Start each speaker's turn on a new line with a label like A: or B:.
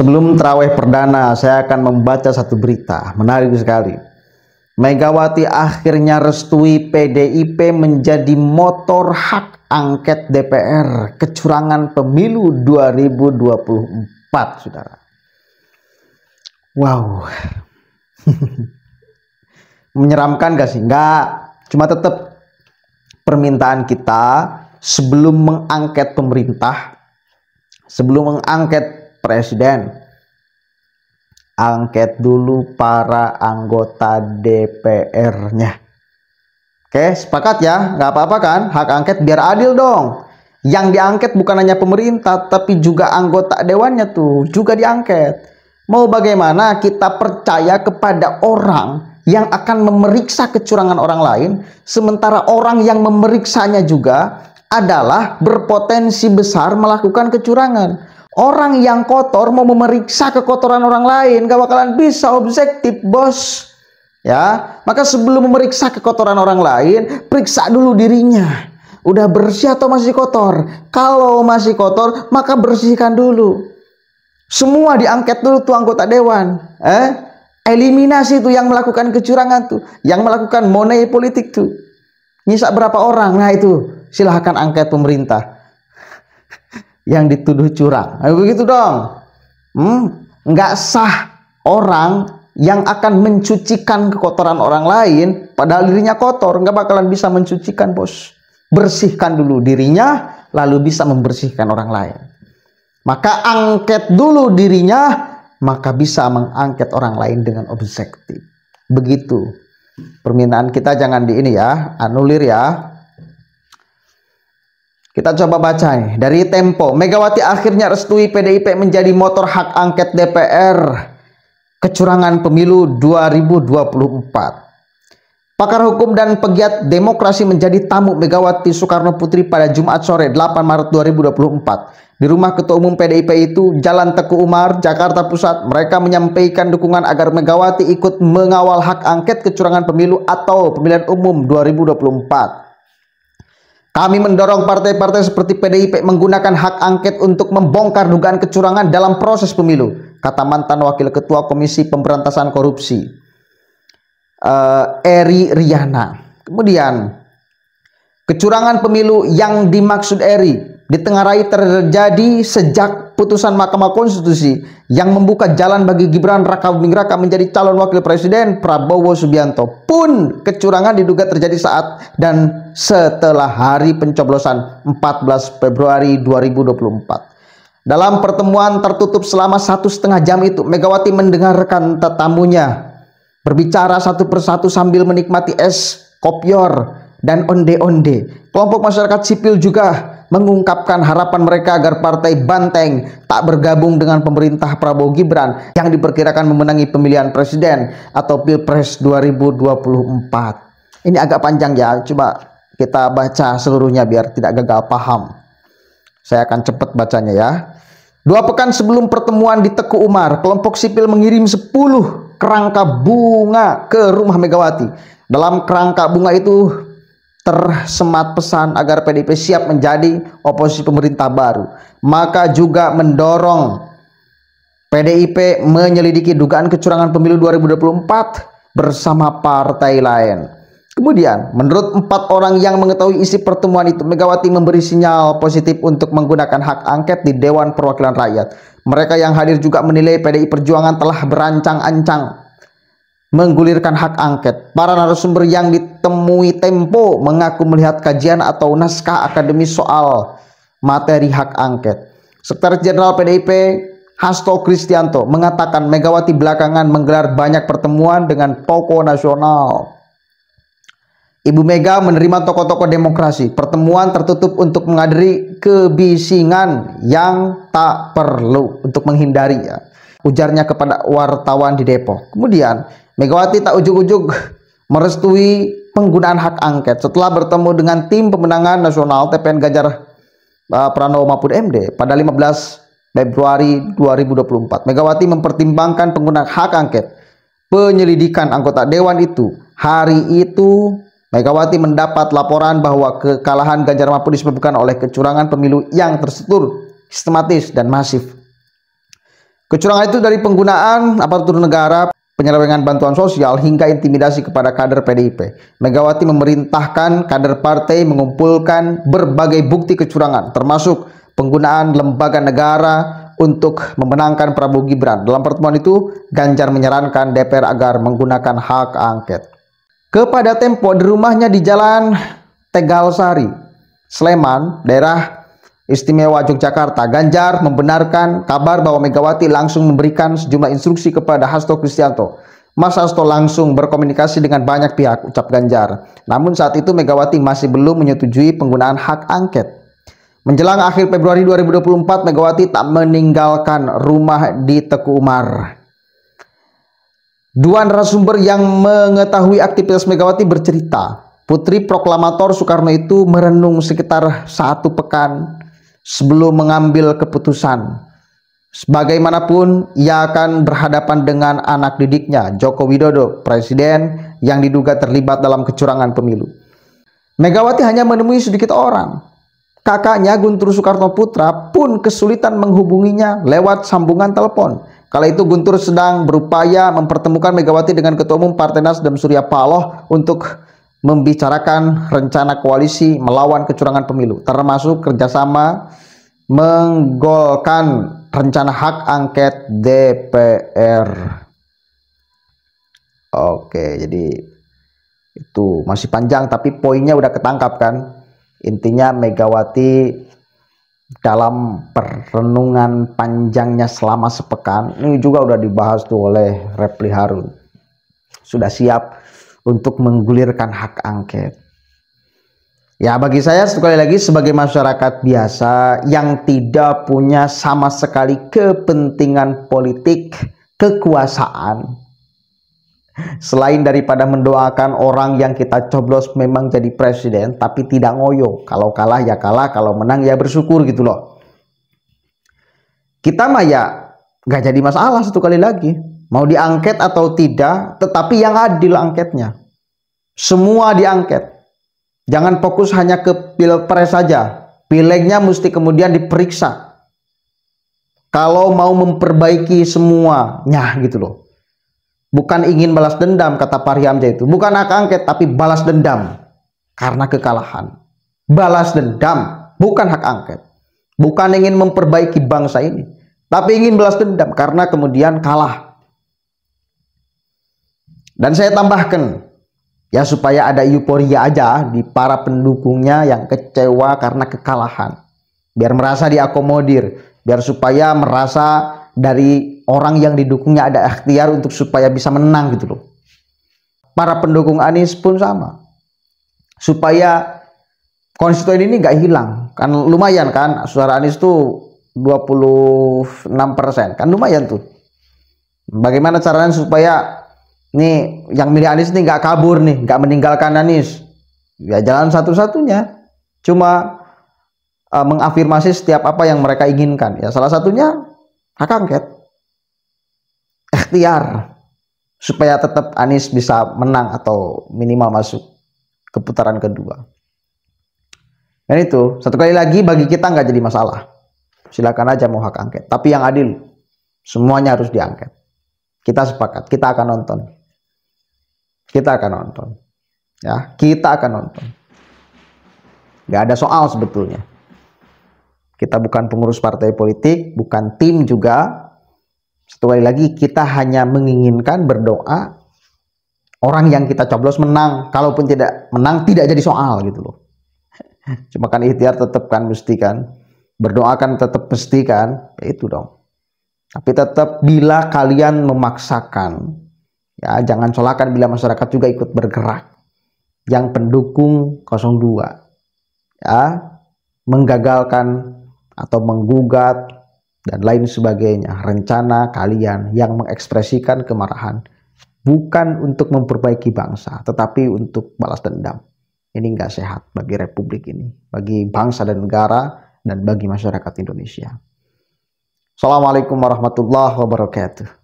A: Sebelum terawih perdana, saya akan membaca satu berita menarik sekali. Megawati akhirnya restui PDIP menjadi motor hak angket DPR kecurangan pemilu 2024, saudara. Wow. Menyeramkan gak sih? Enggak. Cuma tetap permintaan kita sebelum mengangket pemerintah, sebelum mengangket presiden, angket dulu para anggota DPR-nya. Oke, sepakat ya? Nggak apa-apa kan? Hak angket biar adil dong. Yang diangket bukan hanya pemerintah, tapi juga anggota dewannya tuh juga diangket. Mau bagaimana kita percaya kepada orang yang akan memeriksa kecurangan orang lain, sementara orang yang memeriksanya juga adalah berpotensi besar melakukan kecurangan. Orang yang kotor mau memeriksa kekotoran orang lain gak bakalan bisa objektif, bos. Ya, maka sebelum memeriksa kekotoran orang lain, periksa dulu dirinya. Udah bersih atau masih kotor? Kalau masih kotor, maka bersihkan dulu. Semua diangket dulu tuh anggota dewan. Eliminasi tuh yang melakukan kecurangan tuh, yang melakukan money politik tuh. Nyisa berapa orang? Nah itu silahkan angket pemerintah yang dituduh curang. Nah, begitu dong. Nggak sah orang yang akan mencucikan kekotoran orang lain padahal dirinya kotor. Nggak bakalan bisa mencucikan, bos. Bersihkan dulu dirinya, lalu bisa membersihkan orang lain. Maka angket dulu dirinya, maka bisa mengangket orang lain dengan objektif. Begitu. Permintaan kita jangan di ini ya, anulir ya. Kita coba baca nih dari Tempo. Megawati akhirnya restui PDIP menjadi motor hak angket DPR kecurangan pemilu 2024. Pakar hukum dan pegiat demokrasi menjadi tamu Megawati Soekarno Putri pada Jumat sore 8 Maret 2024 di rumah Ketua Umum PDIP itu, Jalan Teguh Umar, Jakarta Pusat. Mereka menyampaikan dukungan agar Megawati ikut mengawal hak angket kecurangan pemilu atau pemilihan umum 2024. Kami mendorong partai-partai seperti PDIP menggunakan hak angket untuk membongkar dugaan kecurangan dalam proses pemilu, kata mantan Wakil Ketua Komisi Pemberantasan Korupsi, Eri Riana. Kemudian, kecurangan pemilu yang dimaksud Eri ditengarai terjadi sejak putusan Mahkamah Konstitusi yang membuka jalan bagi Gibran Rakabuming Raka menjadi calon wakil presiden Prabowo Subianto. Pun kecurangan diduga terjadi saat dan setelah hari pencoblosan 14 Februari 2024. Dalam pertemuan tertutup selama 1,5 jam itu, Megawati mendengarkan tetamunya berbicara satu persatu sambil menikmati es kopior dan onde-onde. Kelompok masyarakat sipil juga mengungkapkan harapan mereka agar Partai Banteng tak bergabung dengan pemerintah Prabowo Gibran yang diperkirakan memenangi pemilihan presiden atau Pilpres 2024. Ini agak panjang ya, coba kita baca seluruhnya biar tidak gagal paham. Saya akan cepat bacanya ya. 2 pekan sebelum pertemuan di Teguh Umar, kelompok sipil mengirim 10 kerangka bunga ke rumah Megawati. Dalam kerangka bunga itu tersemat pesan agar PDIP siap menjadi oposisi pemerintah baru. Maka juga mendorong PDIP menyelidiki dugaan kecurangan pemilu 2024 bersama partai lain. Kemudian, menurut 4 orang yang mengetahui isi pertemuan itu, Megawati memberi sinyal positif untuk menggunakan hak angket di Dewan Perwakilan Rakyat. Mereka yang hadir juga menilai PDI Perjuangan telah berancang-ancang menggulirkan hak angket. Para narasumber yang ditemui Tempo mengaku melihat kajian atau naskah akademis soal materi hak angket. Sekretaris Jenderal PDIP Hasto Kristianto mengatakan Megawati belakangan menggelar banyak pertemuan dengan tokoh nasional. Ibu Mega menerima tokoh-tokoh demokrasi. Pertemuan tertutup untuk menghadiri kebisingan yang tak perlu untuk menghindari ya, ujarnya kepada wartawan di Depok. Kemudian Megawati tak ujuk-ujuk merestui penggunaan hak angket setelah bertemu dengan tim pemenangan nasional TPN Ganjar Pranowo Mahfud MD pada 15 Februari 2024. Megawati mempertimbangkan penggunaan hak angket penyelidikan anggota dewan itu. Hari itu Megawati mendapat laporan bahwa kekalahan Ganjar Mahfud disebabkan oleh kecurangan pemilu yang terstruktur, sistematis dan masif. Kecurangan itu dari penggunaan aparatur negara, penyelewengan bantuan sosial, hingga intimidasi kepada kader PDIP. Megawati memerintahkan kader partai mengumpulkan berbagai bukti kecurangan, termasuk penggunaan lembaga negara untuk memenangkan Prabowo Gibran. Dalam pertemuan itu, Ganjar menyarankan DPR agar menggunakan hak angket. Kepada Tempo, di rumahnya di Jalan Tegalsari, Sleman, daerah Istimewa Yogyakarta, Ganjar membenarkan kabar bahwa Megawati langsung memberikan sejumlah instruksi kepada Hasto Kristianto. Mas Hasto langsung berkomunikasi dengan banyak pihak, ucap Ganjar. Namun saat itu Megawati masih belum menyetujui penggunaan hak angket. Menjelang akhir Februari 2024, Megawati tak meninggalkan rumah di Teguh Umar. Dua narasumber yang mengetahui aktivitas Megawati bercerita, Putri Proklamator Soekarno itu merenung sekitar 1 pekan sebelum mengambil keputusan. Bagaimanapun, ia akan berhadapan dengan anak didiknya, Joko Widodo, presiden yang diduga terlibat dalam kecurangan pemilu. Megawati hanya menemui sedikit orang. Kakaknya Guntur Soekarno Putra pun kesulitan menghubunginya lewat sambungan telepon. Kala itu Guntur sedang berupaya mempertemukan Megawati dengan Ketua Umum Partai Nasdem Surya Paloh untuk membicarakan rencana koalisi melawan kecurangan pemilu, termasuk kerjasama menggolkan rencana hak angket DPR. Oke, jadi itu masih panjang tapi poinnya udah ketangkap kan. Intinya Megawati dalam perenungan panjangnya selama sepekan, ini juga udah dibahas tuh oleh Refli Harun, sudah siap untuk menggulirkan hak angket. Ya, bagi saya sekali lagi sebagai masyarakat biasa yang tidak punya sama sekali kepentingan politik kekuasaan, selain daripada mendoakan orang yang kita coblos memang jadi presiden, tapi tidak ngoyo, kalau kalah ya kalah, kalau menang ya bersyukur gitu loh. Kita mah ya gak jadi masalah, satu kali lagi, mau diangket atau tidak, tetapi yang adil angketnya. Semua diangket. Jangan fokus hanya ke pilpres saja. Pilegnya mesti kemudian diperiksa. Kalau mau memperbaiki semuanya gitu loh. Bukan ingin balas dendam, kata Fahri Hamzah itu. Bukan hak angket, tapi balas dendam. Karena kekalahan. Balas dendam, bukan hak angket. Bukan ingin memperbaiki bangsa ini, tapi ingin balas dendam karena kemudian kalah. Dan saya tambahkan, ya supaya ada euforia aja di para pendukungnya yang kecewa karena kekalahan. Biar merasa diakomodir. Biar supaya merasa dari orang yang didukungnya ada ikhtiar untuk supaya bisa menang gitu loh. Para pendukung Anies pun sama. Supaya konstituen ini nggak hilang. Kan lumayan kan, suara Anies tuh 26%. Kan lumayan tuh. Bagaimana caranya supaya nih yang milih Anies nih nggak kabur nih, nggak meninggalkan Anies? Ya jalan satu-satunya cuma mengafirmasi setiap apa yang mereka inginkan. Ya salah satunya hak angket, ikhtiar, supaya tetap Anies bisa menang atau minimal masuk ke putaran kedua. Dan itu satu kali lagi bagi kita nggak jadi masalah. Silakan aja mau hak angket, tapi yang adil, semuanya harus diangket. Kita sepakat, kita akan nonton. Kita akan nonton. Ya, kita akan nonton. Gak ada soal sebetulnya. Kita bukan pengurus partai politik, bukan tim juga. Satu kali lagi, kita hanya menginginkan berdoa orang yang kita coblos menang. Kalaupun tidak menang, tidak jadi soal gitu loh. Cuma kan ikhtiar tetap kan mesti kan. Berdoa kan tetap mesti kan. Ya itu dong. Tapi tetap bila kalian memaksakan, ya jangan solakan bila masyarakat juga ikut bergerak. Yang pendukung 02 ya menggagalkan atau menggugat dan lain sebagainya rencana kalian yang mengekspresikan kemarahan bukan untuk memperbaiki bangsa tetapi untuk balas dendam. Ini nggak sehat bagi republik ini, bagi bangsa dan negara, dan bagi masyarakat Indonesia. Assalamualaikum warahmatullahi wabarakatuh.